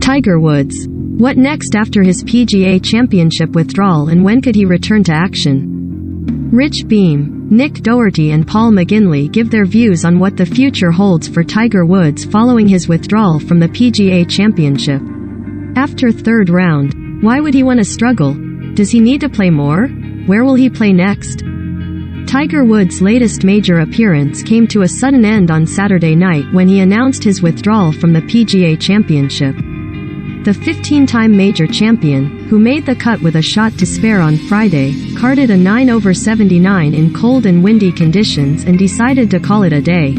Tiger Woods. What next after his PGA Championship withdrawal, and when could he return to action? Rich Beem, Nick Doherty and Paul McGinley give their views on what the future holds for Tiger Woods following his withdrawal from the PGA Championship. After third round, why would he want to struggle? Does he need to play more? Where will he play next? Tiger Woods' latest major appearance came to a sudden end on Saturday night when he announced his withdrawal from the PGA Championship. The 15-time major champion, who made the cut with a shot to spare on Friday, carded a 9/79 in cold and windy conditions and decided to call it a day.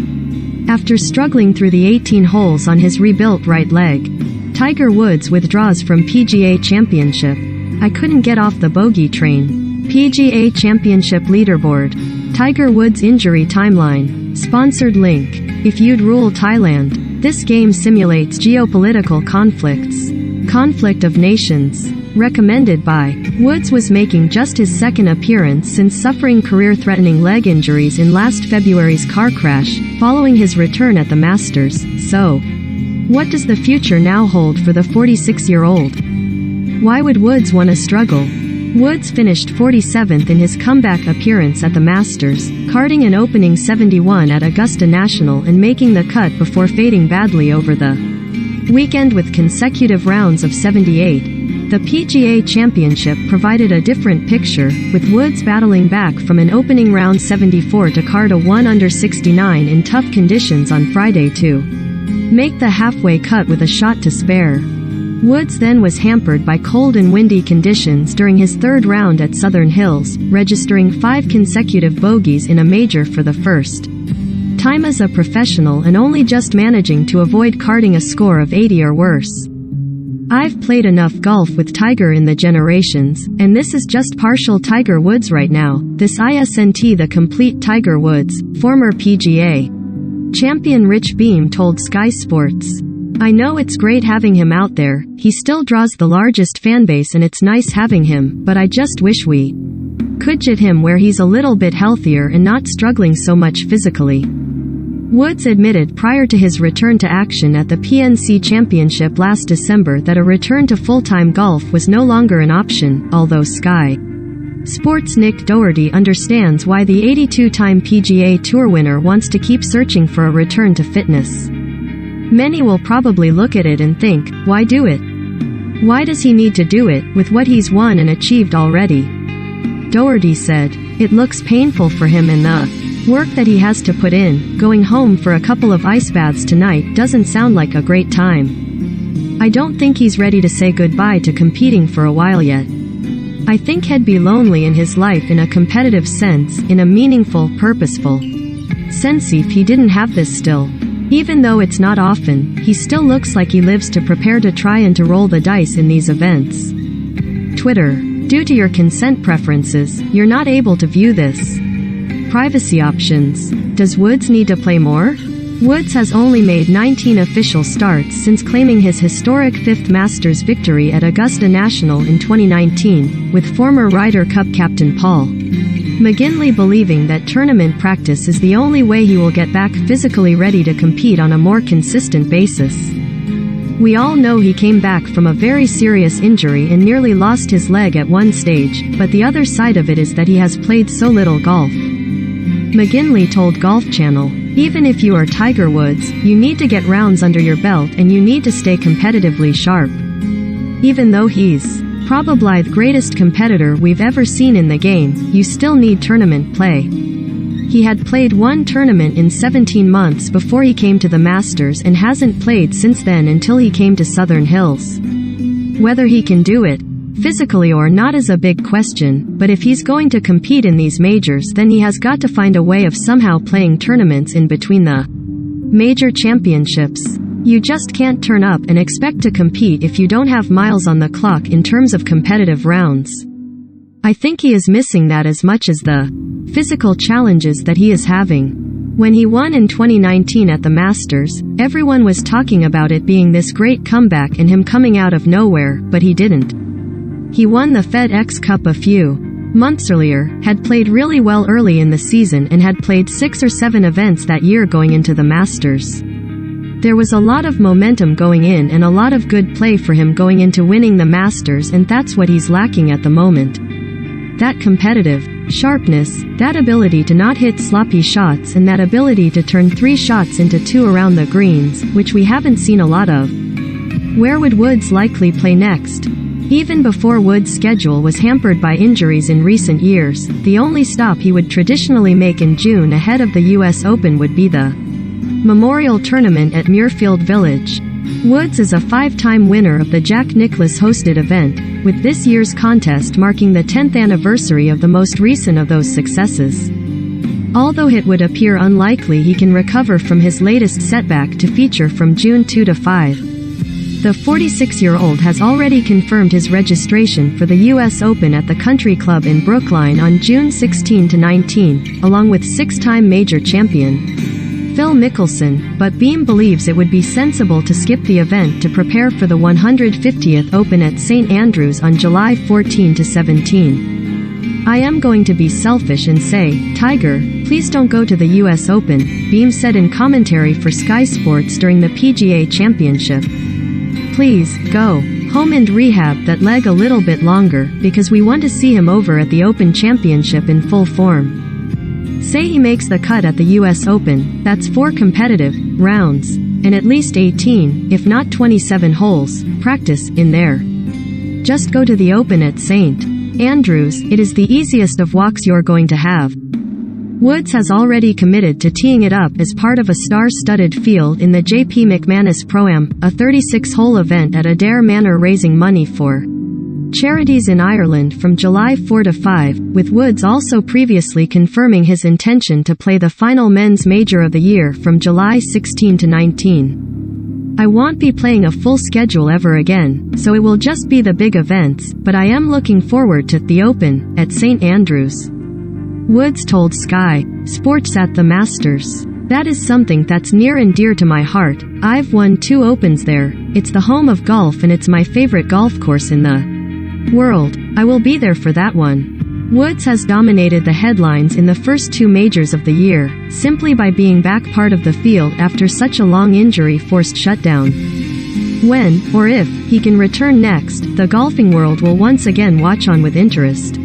After struggling through the 18 holes on his rebuilt right leg, Tiger Woods withdraws from PGA Championship. I couldn't get off the bogey train. PGA Championship leaderboard. Tiger Woods injury timeline. Sponsored link. If you'd rule Thailand, this game simulates geopolitical conflicts. Conflict of Nations. Recommended by. Woods was making just his second appearance since suffering career-threatening leg injuries in last February's car crash, following his return at the Masters. So, what does the future now hold for the 46-year-old? Why would Woods want to struggle? Woods finished 47th in his comeback appearance at the Masters, carding an opening 71 at Augusta National and making the cut before fading badly over the weekend with consecutive rounds of 78. The PGA Championship provided a different picture, with Woods battling back from an opening round 74 to card a 1/69 in tough conditions on Friday to make the halfway cut with a shot to spare. Woods then was hampered by cold and windy conditions during his third round at Southern Hills, registering 5 consecutive bogeys in a major for the first time as a professional and only just managing to avoid carding a score of 80 or worse. I've played enough golf with Tiger in the generations, and this is just partial Tiger Woods right now. This isn't the complete Tiger Woods, former PGA champion Rich Beem told Sky Sports. I know it's great having him out there, he still draws the largest fanbase and it's nice having him, but I just wish we could get him where he's a little bit healthier and not struggling so much physically. Woods admitted prior to his return to action at the PNC Championship last December that a return to full-time golf was no longer an option, although Sky Sports' Nick Doherty understands why the 82-time PGA Tour winner wants to keep searching for a return to fitness. Many will probably look at it and think, why do it? Why does he need to do it, with what he's won and achieved already? Doherty said, it looks painful for him and the work that he has to put in. Going home for a couple of ice baths tonight doesn't sound like a great time. I don't think he's ready to say goodbye to competing for a while yet. I think he'd be lonely in his life in a competitive sense, in a meaningful, purposeful sense if he didn't have this still. Even though it's not often, he still looks like he lives to prepare to try and to roll the dice in these events. Twitter. Due to your consent preferences, you're not able to view this. Privacy options. Does Woods need to play more? Woods has only made 19 official starts since claiming his historic 5th Masters victory at Augusta National in 2019, with former Ryder Cup captain Paul McGinley believing that tournament practice is the only way he will get back physically ready to compete on a more consistent basis. We all know he came back from a very serious injury and nearly lost his leg at one stage, but the other side of it is that he has played so little golf. McGinley told Golf Channel, even if you are Tiger Woods, you need to get rounds under your belt and you need to stay competitively sharp. Even though he's probably the greatest competitor we've ever seen in the game, you still need tournament play. He had played one tournament in 17 months before he came to the Masters and hasn't played since then until he came to Southern Hills. Whether he can do it physically or not is a big question, but if he's going to compete in these majors, then he has got to find a way of somehow playing tournaments in between the major championships. You just can't turn up and expect to compete if you don't have miles on the clock in terms of competitive rounds. I think he is missing that as much as the physical challenges that he is having. When he won in 2019 at the Masters, everyone was talking about it being this great comeback and him coming out of nowhere, but he didn't. He won the FedEx Cup a few months earlier, had played really well early in the season and had played 6 or 7 events that year going into the Masters. There was a lot of momentum going in and a lot of good play for him going into winning the Masters, and that's what he's lacking at the moment. That competitive sharpness, that ability to not hit sloppy shots, and that ability to turn 3 shots into 2 around the greens, which we haven't seen a lot of. Where would Woods likely play next? Even before Woods' schedule was hampered by injuries in recent years, the only stop he would traditionally make in June ahead of the US Open would be the Memorial Tournament at Muirfield Village. Woods is a 5-time winner of the Jack Nicklaus hosted event, with this year's contest marking the 10th anniversary of the most recent of those successes. Although it would appear unlikely he can recover from his latest setback to feature from June 2 to 5. The 46-year-old has already confirmed his registration for the US Open at the Country Club in Brookline on June 16 to 19, along with 6-time major champion Phil Mickelson, but Beam believes it would be sensible to skip the event to prepare for the 150th Open at St. Andrews on July 14 to 17. I am going to be selfish and say, Tiger, please don't go to the US Open, Beam said in commentary for Sky Sports during the PGA Championship. Please, go home and rehab that leg a little bit longer, because we want to see him over at the Open Championship in full form. Say he makes the cut at the US Open, that's 4 competitive rounds, and at least 18, if not 27 holes, practice, in there. Just go to the Open at St. Andrews, it is the easiest of walks you're going to have. Woods has already committed to teeing it up as part of a star-studded field in the J.P. McManus Pro-Am, a 36-hole event at Adair Manor raising money for charities in Ireland from July 4 to 5, with Woods also previously confirming his intention to play the final men's major of the year from July 16 to 19. I won't be playing a full schedule ever again, so it will just be the big events, but I am looking forward to the Open at St. Andrews. Woods told Sky Sports at the Masters. That is something that's near and dear to my heart. I've won 2 Opens there. It's the home of golf and it's my favorite golf course in the world. I will be there for that one. Woods has dominated the headlines in the first 2 majors of the year, simply by being back part of the field after such a long injury-forced shutdown. When, or if, he can return next, the golfing world will once again watch on with interest.